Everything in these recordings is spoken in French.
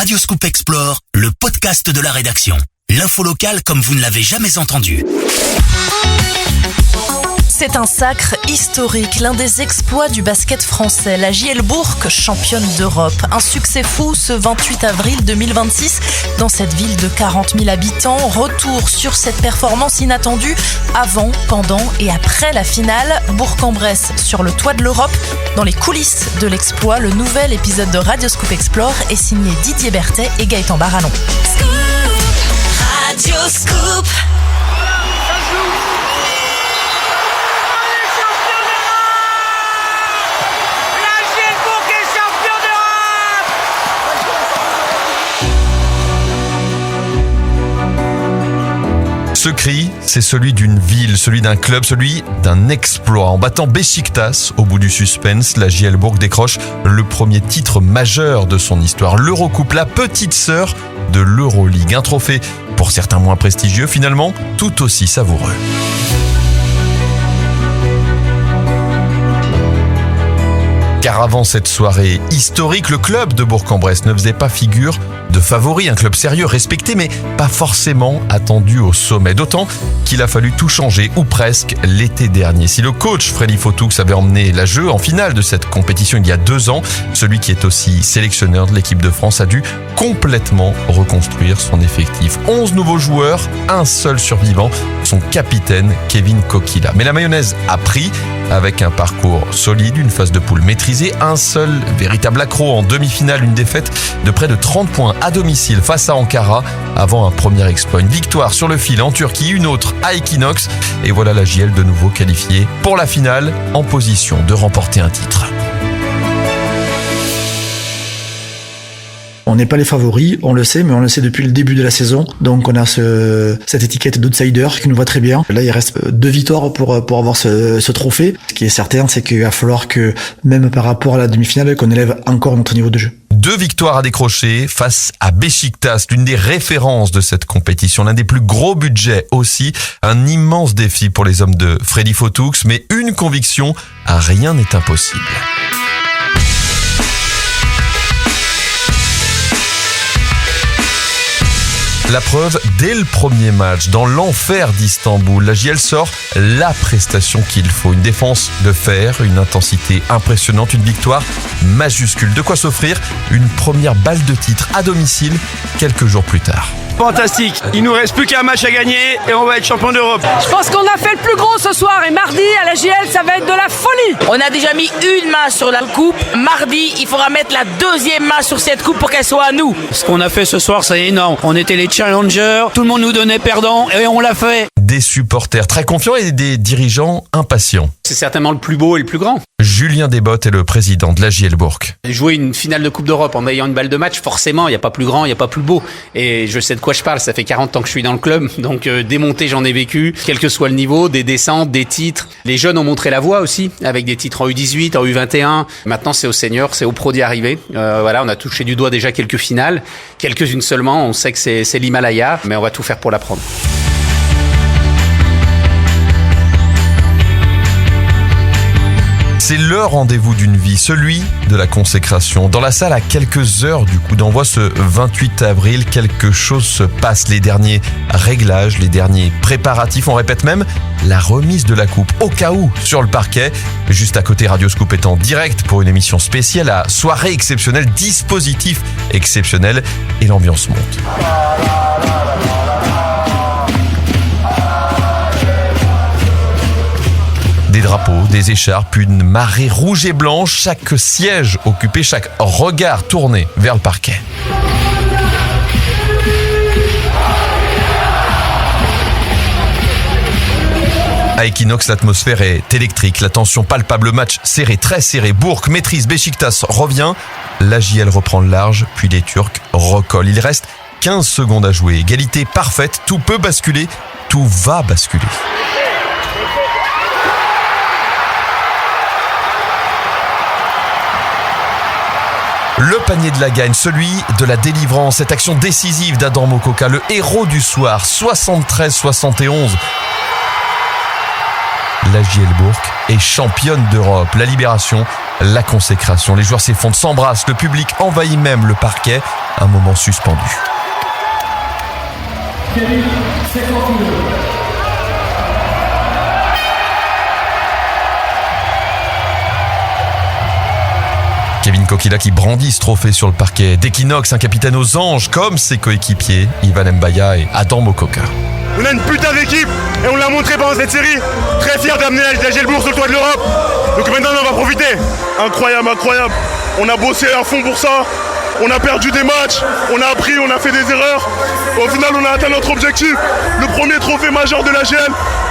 Radioscoop Explore, le podcast de la rédaction. L'info locale comme vous ne l'avez jamais entendu. C'est un sacre historique, l'un des exploits du basket français. La JL Bourg, championne d'Europe. Un succès fou ce 28 avril 2026 dans cette ville de 40 000 habitants. Retour sur cette performance inattendue avant, pendant et après la finale. Bourg-en-Bresse sur le toit de l'Europe. Dans les coulisses de l'exploit, le nouvel épisode de Radioscoop Explore est signé Didier Berthet et Gaëtan Barallon. Radioscoop. Ce cri, c'est celui d'une ville, celui d'un club, celui d'un exploit. En battant Beşiktaş, au bout du suspense, la JL Bourg décroche le premier titre majeur de son histoire. L'Eurocoupe, la petite sœur de l'Euroleague. Un trophée, pour certains moins prestigieux, finalement tout aussi savoureux. Car avant cette soirée historique, le club de Bourg-en-Bresse ne faisait pas figure de favori, un club sérieux, respecté, mais pas forcément attendu au sommet. D'autant qu'il a fallu tout changer, ou presque, l'été dernier. Si le coach Freddy Fotoux avait emmené la Jeu en finale de cette compétition il y a 2 ans, celui qui est aussi sélectionneur de l'équipe de France a dû complètement reconstruire son effectif. 11 nouveaux joueurs, un seul survivant, son capitaine Kevin Kokila. Mais la mayonnaise a pris, avec un parcours solide, une phase de poule maîtrisée, un seul véritable accro en demi-finale, une défaite de près de 30 points à domicile face à Ankara avant un premier exploit. Une victoire sur le fil en Turquie, une autre à Equinox. Et voilà la JL de nouveau qualifiée pour la finale en position de remporter un titre. On n'est pas les favoris, on le sait, mais on le sait depuis le début de la saison. Donc on a cette étiquette d'outsider qui nous va très bien. Là, il reste 2 victoires pour avoir ce trophée. Ce qui est certain, c'est qu'il va falloir que, même par rapport à la demi-finale, qu'on élève encore notre niveau de jeu. 2 victoires à décrocher face à Beşiktaş, l'une des références de cette compétition, l'un des plus gros budgets aussi, un immense défi pour les hommes de Freddy Fotoux, mais une conviction, rien n'est impossible. La preuve, dès le premier match, dans l'enfer d'Istanbul, la JL sort la prestation qu'il faut. Une défense de fer, une intensité impressionnante, une victoire majuscule. De quoi s'offrir une première balle de titre à domicile quelques jours plus tard. Fantastique, il nous reste plus qu'un match à gagner et on va être champion d'Europe. Je pense qu'on a fait le plus gros ce soir et mardi à la JL ça va être de la folie. On a déjà mis une main sur la coupe, mardi il faudra mettre la 2e main sur cette coupe pour qu'elle soit à nous. Ce qu'on a fait ce soir c'est énorme, on était les challengers, tout le monde nous donnait perdant et on l'a fait. Des supporters très confiants et des dirigeants impatients. C'est certainement le plus beau et le plus grand. Julien Desbottes est le président de la JL Bourg. Jouer une finale de Coupe d'Europe en ayant une balle de match, forcément, il n'y a pas plus grand, il n'y a pas plus beau. Et je sais de quoi je parle, ça fait 40 ans que je suis dans le club, donc démonter, j'en ai vécu, quel que soit le niveau, des descentes, des titres. Les jeunes ont montré la voie aussi, avec des titres en U18, en U21. Maintenant, c'est aux seniors, c'est aux pros d'y arriver. Voilà, on a touché du doigt déjà quelques finales, quelques-unes seulement, on sait que c'est l'Himalaya, mais on va tout faire pour la prendre. C'est le rendez-vous d'une vie, celui de la consécration. Dans la salle, à quelques heures du coup d'envoi ce 28 avril, quelque chose se passe. Les derniers réglages, les derniers préparatifs, on répète même la remise de la coupe au cas où sur le parquet. Juste à côté, Radioscoop est en direct pour une émission spéciale à soirée exceptionnelle, dispositif exceptionnel et l'ambiance monte. Des drapeaux, des écharpes, une marée rouge et blanche, chaque siège occupé, chaque regard tourné vers le parquet. À Equinox, l'atmosphère est électrique, la tension palpable, le match serré, très serré. Bourg maîtrise, Beşiktaş revient, la JL reprend le large, puis les Turcs recollent. Il reste 15 secondes à jouer, égalité parfaite, tout peut basculer, tout va basculer. Le panier de la gagne, celui de la délivrance, cette action décisive d'Adam Mokoka, le héros du soir, 73-71. La JL Bourg est championne d'Europe. La libération la consécration. Les joueurs s'effondrent, s'embrassent, le public envahit même le parquet. Un moment suspendu. Kevin Kokila qui brandit ce trophée sur le parquet d'Equinox, un capitaine aux anges comme ses coéquipiers Ivan Mbaya et Adam Mokoka. On a une putain d'équipe et on l'a montré pendant cette série. Très fier d'amener la Gielbourg sur le toit de l'Europe. Donc maintenant on va profiter. Incroyable, incroyable. On a bossé à fond pour ça. On a perdu des matchs, on a appris, on a fait des erreurs. Au final, on a atteint notre objectif. Le premier trophée majeur de la GL,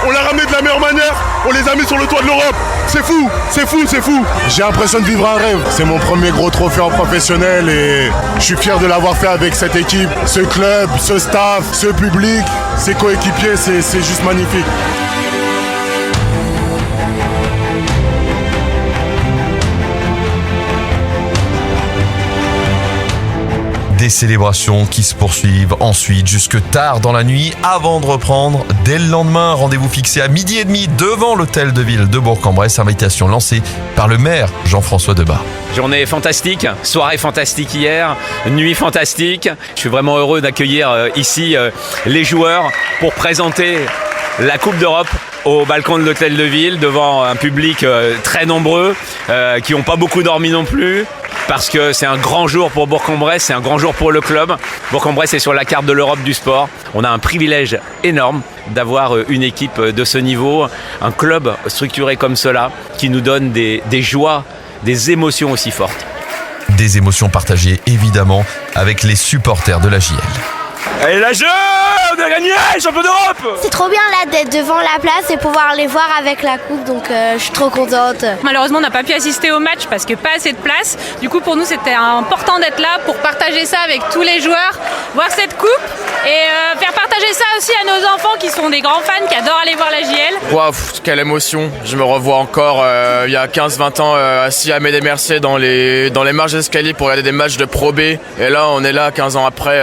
on l'a ramené de la meilleure manière. On les a mis sur le toit de l'Europe. C'est fou, c'est fou, c'est fou. J'ai l'impression de vivre un rêve. C'est mon premier gros trophée en professionnel et je suis fier de l'avoir fait avec cette équipe, ce club, ce staff, ce public, ses coéquipiers. C'est juste magnifique. Des célébrations qui se poursuivent ensuite jusque tard dans la nuit avant de reprendre dès le lendemain. Rendez-vous fixé à 12h30 devant l'hôtel de ville de Bourg-en-Bresse. Invitation lancée par le maire Jean-François Debat. Journée fantastique, soirée fantastique hier, nuit fantastique. Je suis vraiment heureux d'accueillir ici les joueurs pour présenter la Coupe d'Europe au balcon de l'hôtel de ville devant un public très nombreux qui n'ont pas beaucoup dormi non plus. Parce que c'est un grand jour pour Bourg-en-Bresse, c'est un grand jour pour le club. Bourg-en-Bresse est sur la carte de l'Europe du sport. On a un privilège énorme d'avoir une équipe de ce niveau, un club structuré comme cela, qui nous donne des joies, des émotions aussi fortes. Des émotions partagées évidemment avec les supporters de la JL. Allez la jeune, on a gagné, champion d'Europe! C'est trop bien là d'être devant la place et pouvoir les voir avec la coupe, donc je suis trop contente. Malheureusement on n'a pas pu assister au match parce que pas assez de place. Du coup pour nous c'était important d'être là pour partager ça avec tous les joueurs, voir cette coupe et faire partager ça aussi à nos enfants qui sont des grands fans, qui adorent aller voir la JL. Waouh, quelle émotion! Je me revois encore il y a 15-20 ans assis à Médé-Mercier dans les marches d'escalier pour regarder des matchs de Pro B. Et là on est là 15 ans après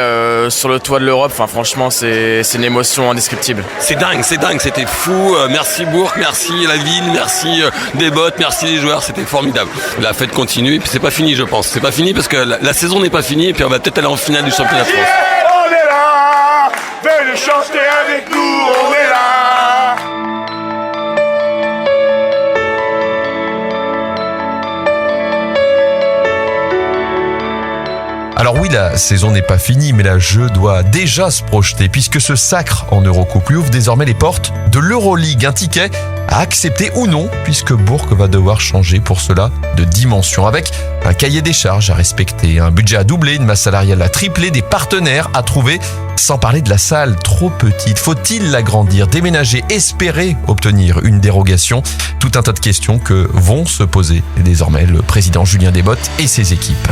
sur le toit de l'Europe. Enfin franchement c'est une émotion indescriptible. C'est dingue, c'était fou. Merci Bourg, merci la ville, merci Desbottes, merci les joueurs, c'était formidable. La fête continue et puis c'est pas fini je pense. C'est pas fini parce que la saison n'est pas finie et puis on va peut-être aller en finale du championnat de France. On est là, venez chanter avec nous, on est là. Alors oui, la saison n'est pas finie, mais le jeu doit déjà se projeter puisque ce sacre en Eurocoupe lui ouvre désormais les portes de l'Euroleague. Un ticket à accepter ou non, puisque Bourg va devoir changer pour cela de dimension, avec un cahier des charges à respecter, un budget à doubler, une masse salariale à tripler, des partenaires à trouver, sans parler de la salle trop petite. Faut-il l'agrandir, déménager, espérer obtenir une dérogation? Tout un tas de questions que vont se poser désormais le président Julien Desbottes et ses équipes.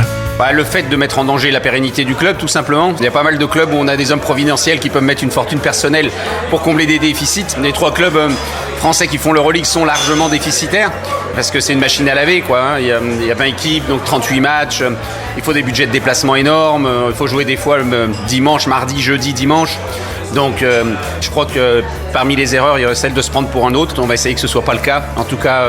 Le fait de mettre en danger la pérennité du club, tout simplement. Il y a pas mal de clubs où on a des hommes providentiels qui peuvent mettre une fortune personnelle pour combler des déficits. Les 3 clubs français qui font l'Euroleague sont largement déficitaires parce que c'est une machine à laver, quoi. Il y a 20 équipes, donc 38 matchs. Il faut des budgets de déplacement énormes. Il faut jouer des fois dimanche, mardi, jeudi, dimanche. Donc je crois que parmi les erreurs, il y a celle de se prendre pour un autre. On va essayer que ce ne soit pas le cas. En tout cas,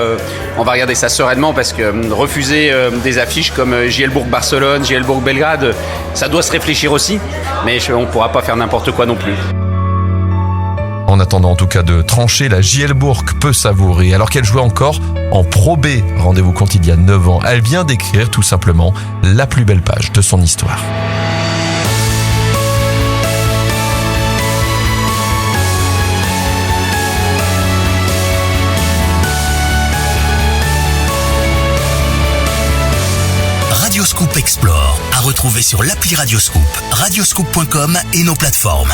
on va regarder ça sereinement parce que refuser des affiches comme Gielbourg-Barcelone, Gielbourg-Belgrade, ça doit se réfléchir aussi. Mais on ne pourra pas faire n'importe quoi non plus. En attendant en tout cas de trancher, la Gielbourg peut savourer. Alors qu'elle jouait encore en Pro B, rendez-vous compte, il y a 9 ans. Elle vient d'écrire tout simplement la plus belle page de son histoire. Radioscoop Explore, à retrouver sur l'appli Radioscoop, radioscoop.com et nos plateformes.